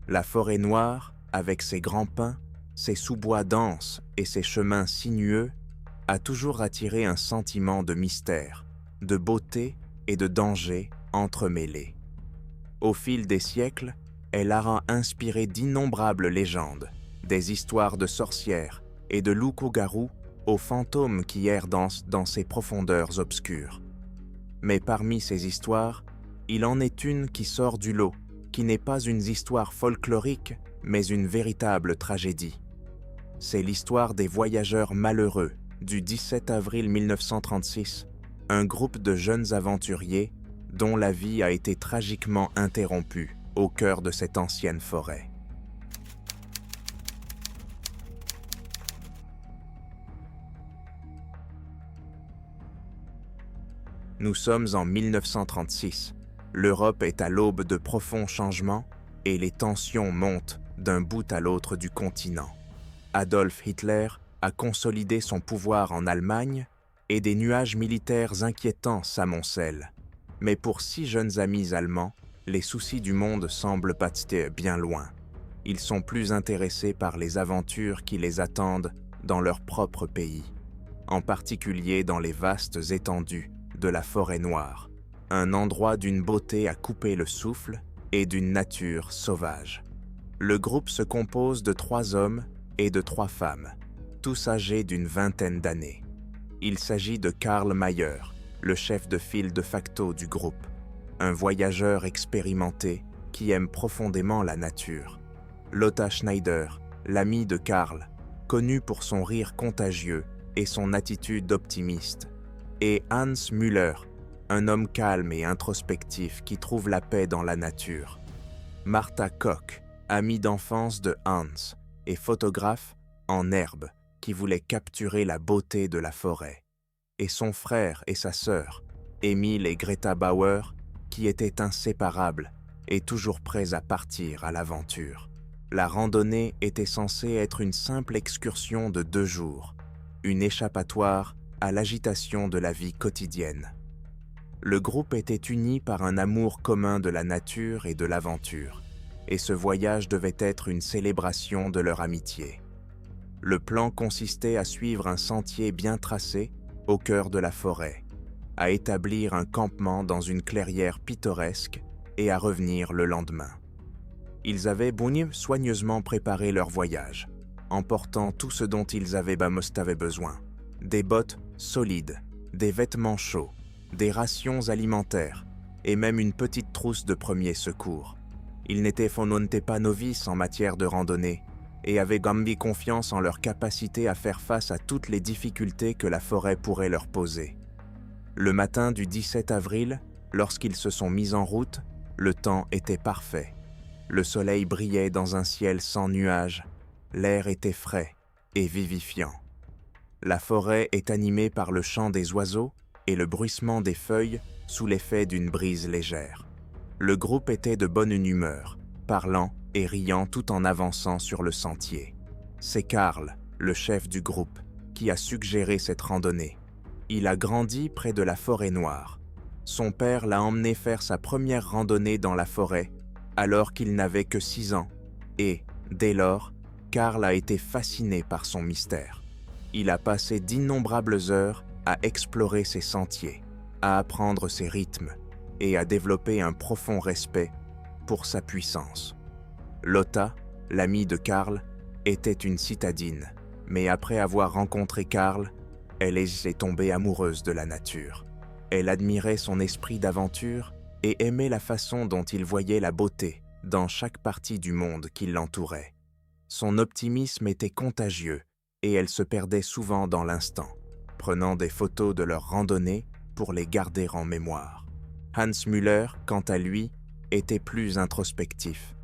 La forêt noire, avec ses grands pins, ses sous-bois denses et ses chemins sinueux, a toujours attiré un sentiment de mystère, de beauté et de danger entremêlés. Au fil des siècles, elle a inspiré d'innombrables légendes, des histoires de sorcières et de loups-garous aux fantômes qui errent dans ces profondeurs obscures. Mais parmi ces histoires, il en est une qui sort du lot, qui n'est pas une histoire folklorique, mais une véritable tragédie. C'est l'histoire des voyageurs malheureux du 17 avril 1936, un groupe de jeunes aventuriers dont la vie a été tragiquement interrompue au cœur de cette ancienne forêt. Nous sommes en 1936. L'Europe est à l'aube de profonds changements et les tensions montent d'un bout à l'autre du continent. Adolf Hitler a consolidé son pouvoir en Allemagne et des nuages militaires inquiétants s'amoncellent. Mais pour 6 jeunes amis allemands, les soucis du monde semblent passer bien loin. Ils sont plus intéressés par les aventures qui les attendent dans leur propre pays, en particulier dans les vastes étendues de la forêt noire, un endroit d'une beauté à couper le souffle et d'une nature sauvage. Le groupe se compose de 3 hommes et de 3 femmes, tous âgés d'une vingtaine d'années. Il s'agit de Karl Mayer, le chef de file de facto du groupe, un voyageur expérimenté qui aime profondément la nature. Lotta Schneider, l'amie de Karl, connue pour son rire contagieux et son attitude optimiste, et Hans Müller, un homme calme et introspectif qui trouve la paix dans la nature. Martha Koch, amie d'enfance de Hans et photographe en herbe qui voulait capturer la beauté de la forêt. Et son frère et sa sœur, Emil et Greta Bauer, qui étaient inséparables et toujours prêts à partir à l'aventure. La randonnée était censée être une simple excursion de 2 jours, une échappatoire à l'agitation de la vie quotidienne. Le groupe était uni par un amour commun de la nature et de l'aventure, et ce voyage devait être une célébration de leur amitié. Le plan consistait à suivre un sentier bien tracé au cœur de la forêt, à établir un campement dans une clairière pittoresque et à revenir le lendemain. Ils avaient soigneusement préparé leur voyage, emportant tout ce dont ils avaient besoin. Des bottes solides, des vêtements chauds, des rations alimentaires et même une petite trousse de premiers secours. Ils n'étaient pas novices en matière de randonnée et avaient confiance en leur capacité à faire face à toutes les difficultés que la forêt pourrait leur poser. Le matin du 17 avril, lorsqu'ils se sont mis en route, le temps était parfait. Le soleil brillait dans un ciel sans nuages, l'air était frais et vivifiant. La forêt est animée par le chant des oiseaux et le bruissement des feuilles sous l'effet d'une brise légère. Le groupe était de bonne humeur, parlant et riant tout en avançant sur le sentier. C'est Karl, le chef du groupe, qui a suggéré cette randonnée. Il a grandi près de la forêt noire. Son père l'a emmené faire sa première randonnée dans la forêt alors qu'il n'avait que 6 ans et, dès lors, Karl a été fasciné par son mystère. Il a passé d'innombrables heures à explorer ses sentiers, à apprendre ses rythmes et à développer un profond respect pour sa puissance. Lotta, l'amie de Karl, était une citadine, mais après avoir rencontré Karl, elle est tombée amoureuse de la nature. Elle admirait son esprit d'aventure et aimait la façon dont il voyait la beauté dans chaque partie du monde qui l'entourait. Son optimisme était contagieux et elle se perdait souvent dans l'instant, prenant des photos de leur randonnée pour les garder en mémoire. Hans Müller, quant à lui, était plus introspectif.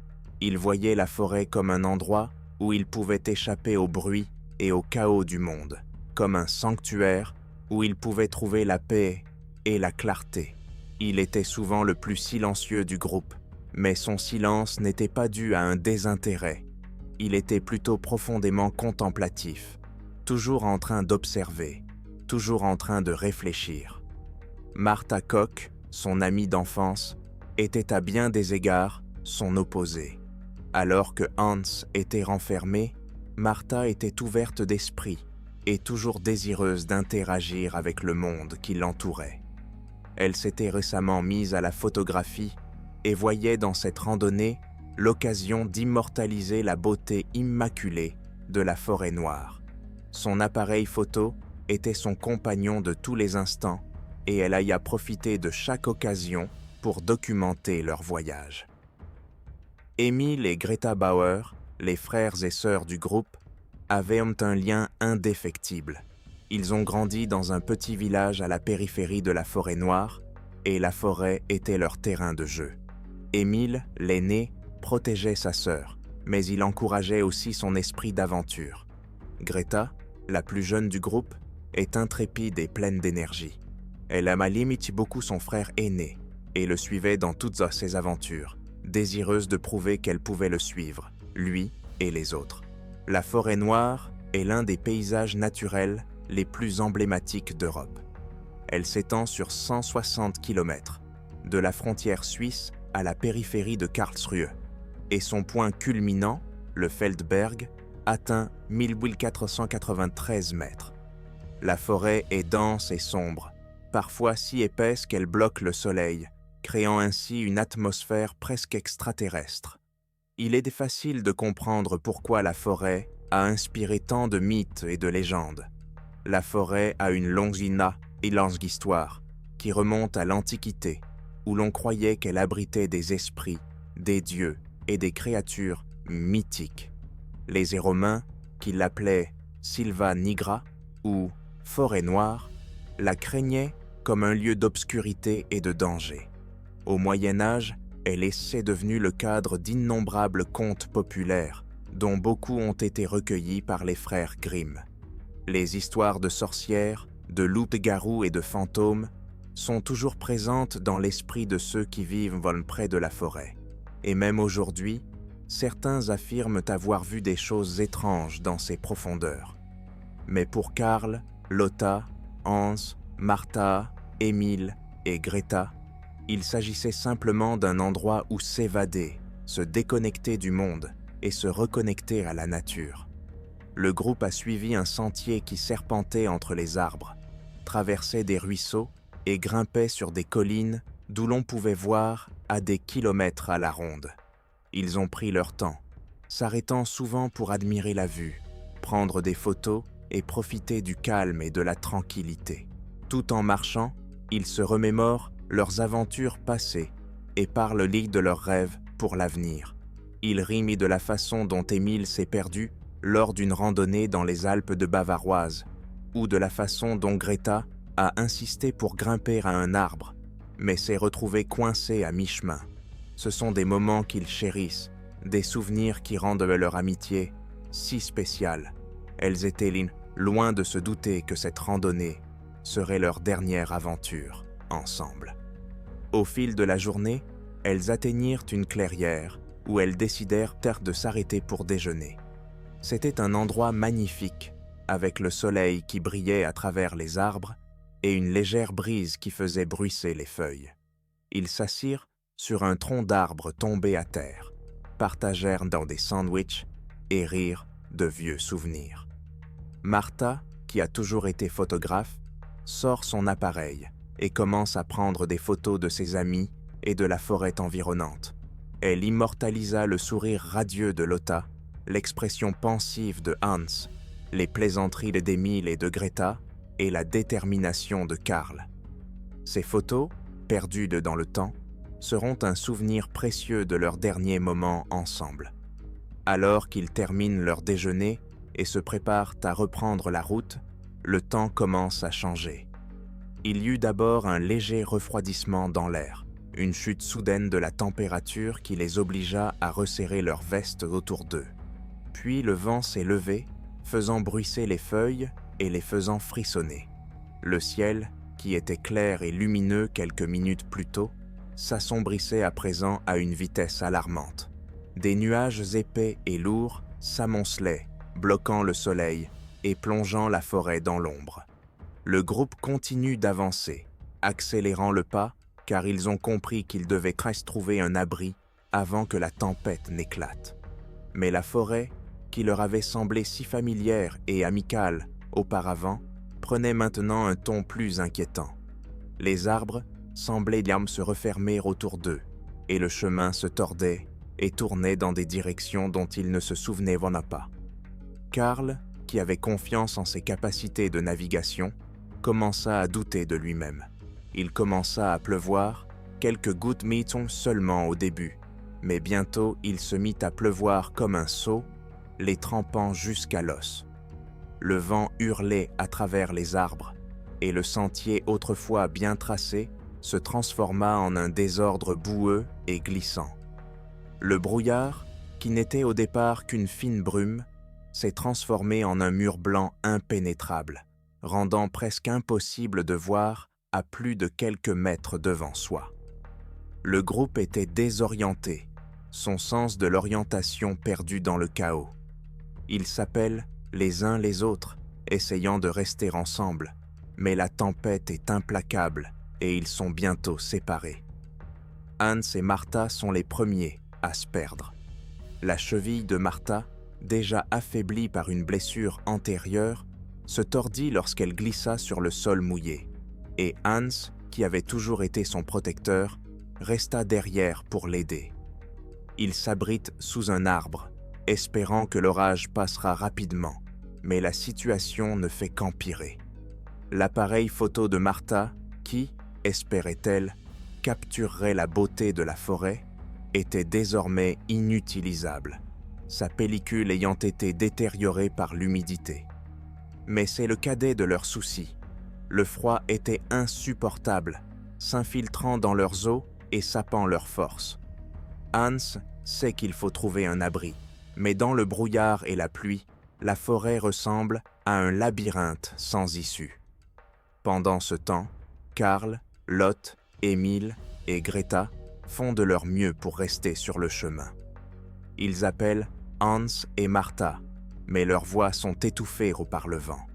Il voyait la forêt comme un endroit où il pouvait échapper au bruit et au chaos du monde, comme un sanctuaire où il pouvait trouver la paix et la clarté. Il était souvent le plus silencieux du groupe, mais son silence n'était pas dû à un désintérêt. Il était plutôt profondément contemplatif, toujours en train d'observer, toujours en train de réfléchir. Martha Koch, son amie d'enfance, était à bien des égards son opposé. Alors que Hans était renfermé, Martha était ouverte d'esprit et toujours désireuse d'interagir avec le monde qui l'entourait. Elle s'était récemment mise à la photographie et voyait dans cette randonnée l'occasion d'immortaliser la beauté immaculée de la forêt noire. Son appareil photo était son compagnon de tous les instants et elle y a profité de chaque occasion pour documenter leur voyage. Emil et Greta Bauer, les frères et sœurs du groupe, avaient un lien indéfectible. Ils ont grandi dans un petit village à la périphérie de la forêt noire et la forêt était leur terrain de jeu. Emil, l'aîné, protégeait sa sœur, mais il encourageait aussi son esprit d'aventure. Greta, la plus jeune du groupe, est intrépide et pleine d'énergie. Elle aimait limite beaucoup son frère aîné et le suivait dans toutes ses aventures, désireuse de prouver qu'elle pouvait le suivre, lui et les autres. La forêt noire est l'un des paysages naturels les plus emblématiques d'Europe. Elle s'étend sur 160 km, de la frontière suisse à la périphérie de Karlsruhe, et son point culminant, le Feldberg, atteint 1493 mètres. La forêt est dense et sombre, parfois si épaisse qu'elle bloque le soleil, créant ainsi une atmosphère presque extraterrestre. Il est facile de comprendre pourquoi la forêt a inspiré tant de mythes et de légendes. La forêt a une longue histoire qui remonte à l'Antiquité, où l'on croyait qu'elle abritait des esprits, des dieux et des créatures mythiques. Les Romains, qui l'appelaient Silva Nigra ou forêt noire, la craignaient comme un lieu d'obscurité et de danger. Au Moyen Âge, elle est devenue le cadre d'innombrables contes populaires, dont beaucoup ont été recueillis par les frères Grimm. Les histoires de sorcières, de loups-garous et de fantômes sont toujours présentes dans l'esprit de ceux qui vivent près de la forêt. Et même aujourd'hui, certains affirment avoir vu des choses étranges dans ces profondeurs. Mais pour Karl, Lotta, Hans, Martha, Emil et Greta, il s'agissait simplement d'un endroit où s'évader, se déconnecter du monde et se reconnecter à la nature. Le groupe a suivi un sentier qui serpentait entre les arbres, traversait des ruisseaux et grimpait sur des collines d'où l'on pouvait voir à des kilomètres à la ronde. Ils ont pris leur temps, s'arrêtant souvent pour admirer la vue, prendre des photos et profiter du calme et de la tranquillité. Tout en marchant, ils se remémorent leurs aventures passées et parlent de leurs rêves pour l'avenir. Ils rient de la façon dont Émile s'est perdu lors d'une randonnée dans les Alpes de Bavaroise ou de la façon dont Greta a insisté pour grimper à un arbre, mais s'est retrouvée coincée à mi-chemin. Ce sont des moments qu'ils chérissent, des souvenirs qui rendent leur amitié si spéciale. Elles étaient loin de se douter que cette randonnée serait leur dernière aventure ensemble. Au fil de la journée, elles atteignirent une clairière où elles décidèrent de s'arrêter pour déjeuner. C'était un endroit magnifique, avec le soleil qui brillait à travers les arbres et une légère brise qui faisait bruisser les feuilles. Ils s'assirent sur un tronc d'arbre tombé à terre, partagèrent dans des sandwichs et rirent de vieux souvenirs. Martha, qui a toujours été photographe, sort son appareil et commence à prendre des photos de ses amis et de la forêt environnante. Elle immortalisa le sourire radieux de Lotta, l'expression pensive de Hans, les plaisanteries d'Emile et de Greta et la détermination de Karl. Ces photos, perdues dans le temps, seront un souvenir précieux de leurs derniers moments ensemble. Alors qu'ils terminent leur déjeuner et se préparent à reprendre la route, le temps commence à changer. Il y eut d'abord un léger refroidissement dans l'air, une chute soudaine de la température qui les obligea à resserrer leurs vestes autour d'eux. Puis le vent s'est levé, faisant bruisser les feuilles et les faisant frissonner. Le ciel, qui était clair et lumineux quelques minutes plus tôt, s'assombrissait à présent à une vitesse alarmante. Des nuages épais et lourds s'amoncelaient, bloquant le soleil et plongeant la forêt dans l'ombre. Le groupe continue d'avancer, accélérant le pas car ils ont compris qu'ils devaient presque trouver un abri avant que la tempête n'éclate. Mais la forêt, qui leur avait semblé si familière et amicale auparavant, prenait maintenant un ton plus inquiétant. Les arbres semblaient se refermer autour d'eux, et le chemin se tordait et tournait dans des directions dont ils ne se souvenaient pas. Karl, qui avait confiance en ses capacités de navigation, commença à douter de lui-même. Il commença à pleuvoir, quelques gouttes seulement au début, mais bientôt il se mit à pleuvoir comme un seau, les trempant jusqu'à l'os. Le vent hurlait à travers les arbres, et le sentier autrefois bien tracé se transforma en un désordre boueux et glissant. Le brouillard, qui n'était au départ qu'une fine brume, s'est transformé en un mur blanc impénétrable, rendant presque impossible de voir à plus de quelques mètres devant soi. Le groupe était désorienté, son sens de l'orientation perdu dans le chaos. Ils s'appellent les uns les autres, essayant de rester ensemble, mais la tempête est implacable et ils sont bientôt séparés. Hans et Martha sont les premiers à se perdre. La cheville de Martha, déjà affaiblie par une blessure antérieure, se tordit lorsqu'elle glissa sur le sol mouillé, et Hans, qui avait toujours été son protecteur, resta derrière pour l'aider. Il s'abrite sous un arbre, espérant que l'orage passera rapidement, mais la situation ne fait qu'empirer. L'appareil photo de Martha, qui, espérait-elle, capturerait la beauté de la forêt, était désormais inutilisable, sa pellicule ayant été détériorée par l'humidité. Mais c'est le cadet de leurs soucis. Le froid était insupportable, s'infiltrant dans leurs os et sapant leurs forces. Hans sait qu'il faut trouver un abri, mais dans le brouillard et la pluie, la forêt ressemble à un labyrinthe sans issue. Pendant ce temps, Karl, Lotte, Emil et Greta font de leur mieux pour rester sur le chemin. Ils appellent Hans et Martha, mais leurs voix sont étouffées par le vent.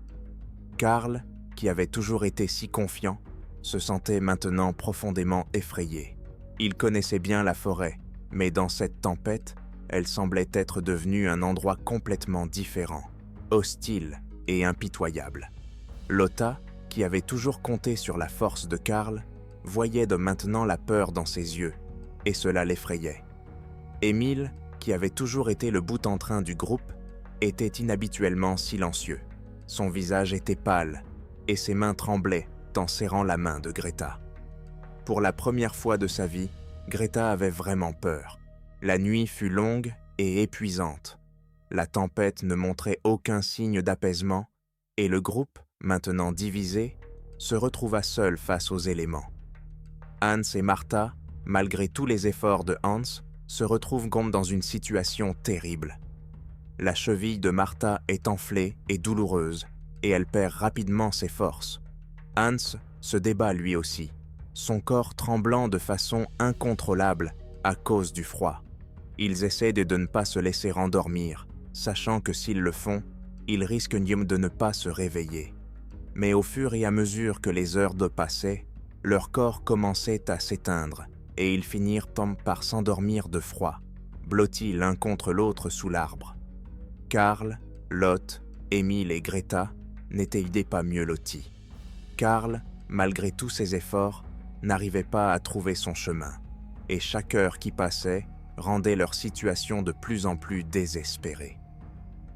Karl, qui avait toujours été si confiant, se sentait maintenant profondément effrayé. Il connaissait bien la forêt, mais dans cette tempête, elle semblait être devenue un endroit complètement différent, hostile et impitoyable. Lotta, qui avait toujours compté sur la force de Karl, voyait de maintenant la peur dans ses yeux, et cela l'effrayait. Emil, qui avait toujours été le boute-en-train du groupe, était inhabituellement silencieux. Son visage était pâle, et ses mains tremblaient en serrant la main de Greta. Pour la première fois de sa vie, Greta avait vraiment peur. La nuit fut longue et épuisante. La tempête ne montrait aucun signe d'apaisement, et le groupe, maintenant divisé, se retrouva seul face aux éléments. Hans et Martha, malgré tous les efforts de Hans, se retrouvent comme dans une situation terrible. La cheville de Martha est enflée et douloureuse, et elle perd rapidement ses forces. Hans se débat lui aussi, son corps tremblant de façon incontrôlable à cause du froid. Ils essaient de ne pas se laisser endormir, sachant que s'ils le font, ils risquent de ne pas se réveiller. Mais au fur et à mesure que les heures passaient, leur corps commençait à s'éteindre et ils finirent par s'endormir de froid, blottis l'un contre l'autre sous l'arbre. Karl, Lotte, Emil et Greta n'étaient pas mieux lotis. Karl, malgré tous ses efforts, n'arrivait pas à trouver son chemin, et chaque heure qui passait rendait leur situation de plus en plus désespérée.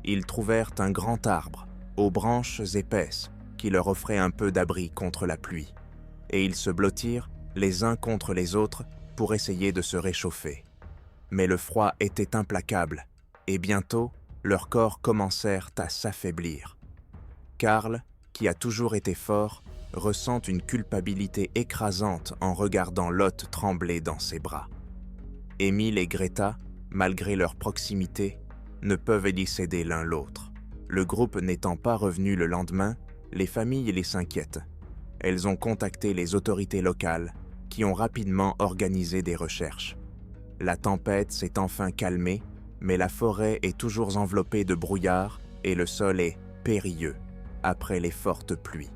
Ils trouvèrent un grand arbre, aux branches épaisses, qui leur offrait un peu d'abri contre la pluie, et ils se blottirent les uns contre les autres pour essayer de se réchauffer. Mais le froid était implacable, et bientôt, leurs corps commencèrent à s'affaiblir. Karl, qui a toujours été fort, ressent une culpabilité écrasante en regardant Lotte trembler dans ses bras. Emil et Greta, malgré leur proximité, ne peuvent y céder l'un l'autre. Le groupe n'étant pas revenu le lendemain, les familles les s'inquiètent. Elles ont contacté les autorités locales, qui ont rapidement organisé des recherches. La tempête s'est enfin calmée, mais la forêt est toujours enveloppée de brouillard et le sol est périlleux après les fortes pluies.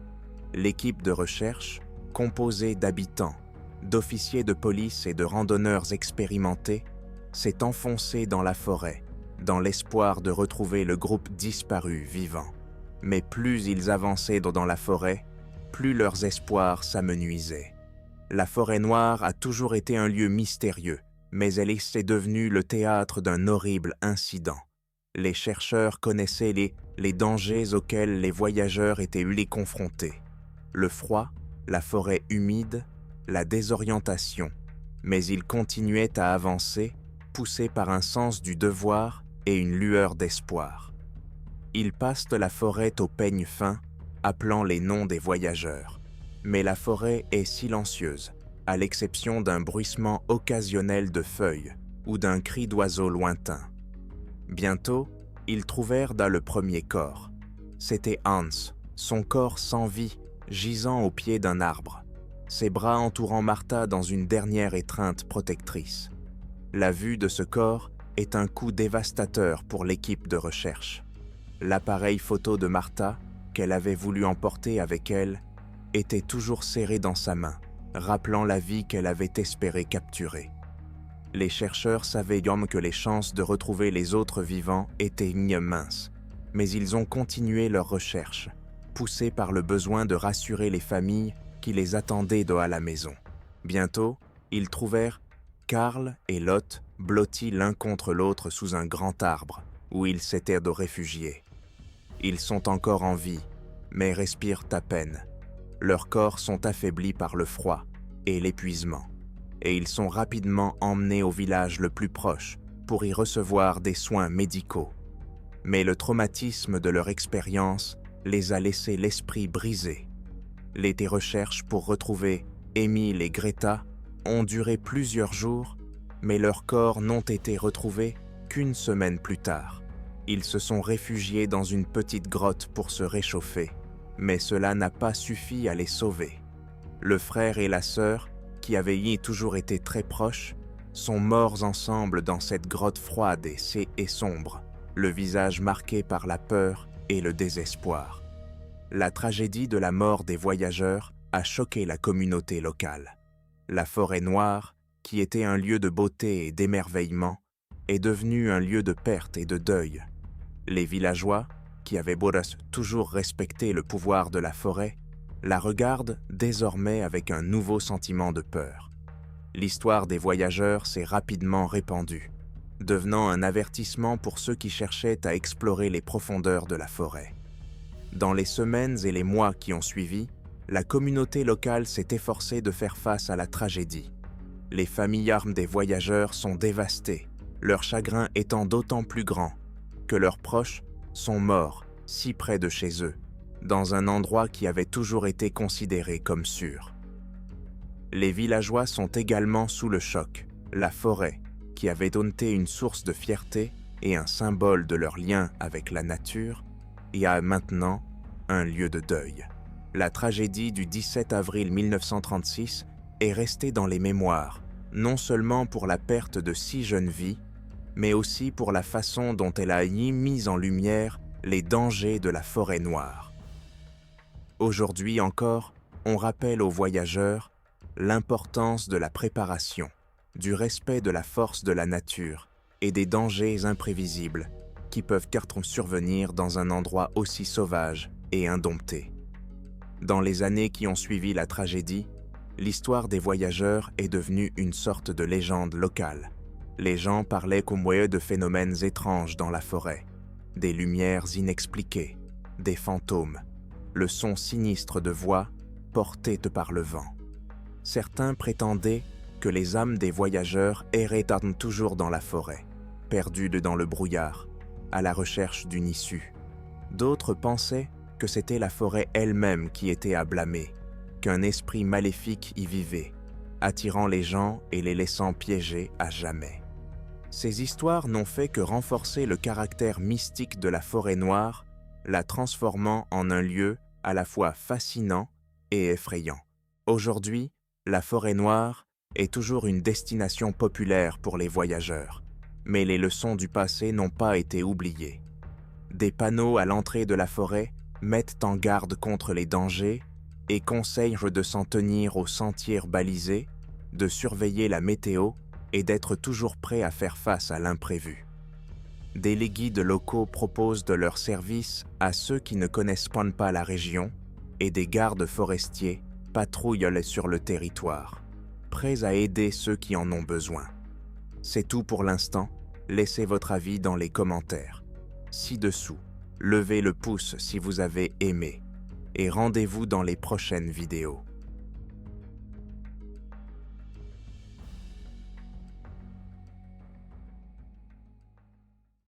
L'équipe de recherche, composée d'habitants, d'officiers de police et de randonneurs expérimentés, s'est enfoncée dans la forêt, dans l'espoir de retrouver le groupe disparu vivant. Mais plus ils avançaient dans la forêt, plus leurs espoirs s'amenuisaient. La forêt noire a toujours été un lieu mystérieux, mais elle est devenue le théâtre d'un horrible incident. Les chercheurs connaissaient les dangers auxquels les voyageurs étaient confrontés. Le froid, la forêt humide, la désorientation, mais ils continuaient à avancer, poussés par un sens du devoir et une lueur d'espoir. Ils passent la forêt au peigne fin, appelant les noms des voyageurs. Mais la forêt est silencieuse, à l'exception d'un bruissement occasionnel de feuilles ou d'un cri d'oiseau lointain. Bientôt, ils trouvèrent le premier corps. C'était Hans, son corps sans vie, gisant au pied d'un arbre, ses bras entourant Martha dans une dernière étreinte protectrice. La vue de ce corps est un coup dévastateur pour l'équipe de recherche. L'appareil photo de Martha, qu'elle avait voulu emporter avec elle, était toujours serré dans sa main, rappelant la vie qu'elle avait espéré capturer. Les chercheurs savaient que les chances de retrouver les autres vivants étaient minces, mais ils ont continué leurs recherches, poussés par le besoin de rassurer les familles qui les attendaient à la maison. Bientôt, ils trouvèrent Karl et Lotte blottis l'un contre l'autre sous un grand arbre où ils s'étaient réfugiés. Ils sont encore en vie, mais respirent à peine. Leurs corps sont affaiblis par le froid et l'épuisement, et ils sont rapidement emmenés au village le plus proche pour y recevoir des soins médicaux. Mais le traumatisme de leur expérience les a laissés l'esprit brisé. Les recherches pour retrouver Émile et Greta ont duré plusieurs jours, mais leurs corps n'ont été retrouvés qu'une semaine plus tard. Ils se sont réfugiés dans une petite grotte pour se réchauffer, mais cela n'a pas suffi à les sauver. Le frère et la sœur, qui avaient toujours été très proches, sont morts ensemble dans cette grotte froide et sombre, le visage marqué par la peur et le désespoir. La tragédie de la mort des voyageurs a choqué la communauté locale. La forêt noire, qui était un lieu de beauté et d'émerveillement, est devenue un lieu de perte et de deuil. Les villageois, qui avaient toujours respecté le pouvoir de la forêt, la regardent désormais avec un nouveau sentiment de peur. L'histoire des voyageurs s'est rapidement répandue, devenant un avertissement pour ceux qui cherchaient à explorer les profondeurs de la forêt. Dans les semaines et les mois qui ont suivi, la communauté locale s'est efforcée de faire face à la tragédie. Les familles des voyageurs sont dévastées, leur chagrin étant d'autant plus grand que leurs proches sont morts si près de chez eux, dans un endroit qui avait toujours été considéré comme sûr. Les villageois sont également sous le choc. La forêt, qui avait été une source de fierté et un symbole de leur lien avec la nature, y a maintenant un lieu de deuil. La tragédie du 17 avril 1936 est restée dans les mémoires, non seulement pour la perte de 6 jeunes vies, mais aussi pour la façon dont elle a mis en lumière les dangers de la forêt noire. Aujourd'hui encore, on rappelle aux voyageurs l'importance de la préparation, du respect de la force de la nature et des dangers imprévisibles qui peuvent survenir dans un endroit aussi sauvage et indompté. Dans les années qui ont suivi la tragédie, l'histoire des voyageurs est devenue une sorte de légende locale. Les gens parlaient de phénomènes étranges dans la forêt, des lumières inexpliquées, des fantômes, le son sinistre de voix portées par le vent. Certains prétendaient que les âmes des voyageurs erraient toujours dans la forêt, perdues dans le brouillard, à la recherche d'une issue. D'autres pensaient que c'était la forêt elle-même qui était à blâmer, qu'un esprit maléfique y vivait, attirant les gens et les laissant piégés à jamais. Ces histoires n'ont fait que renforcer le caractère mystique de la forêt noire, la transformant en un lieu à la fois fascinant et effrayant. Aujourd'hui, la forêt noire est toujours une destination populaire pour les voyageurs, mais les leçons du passé n'ont pas été oubliées. Des panneaux à l'entrée de la forêt mettent en garde contre les dangers et conseillent de s'en tenir aux sentiers balisés, de surveiller la météo et d'être toujours prêt à faire face à l'imprévu. des guides locaux proposent de leurs services à ceux qui ne connaissent pas la région et des gardes forestiers patrouillent sur le territoire, prêts à aider ceux qui en ont besoin. C'est tout pour l'instant, laissez votre avis dans les commentaires. Ci-dessous, levez le pouce si vous avez aimé et rendez-vous dans les prochaines vidéos.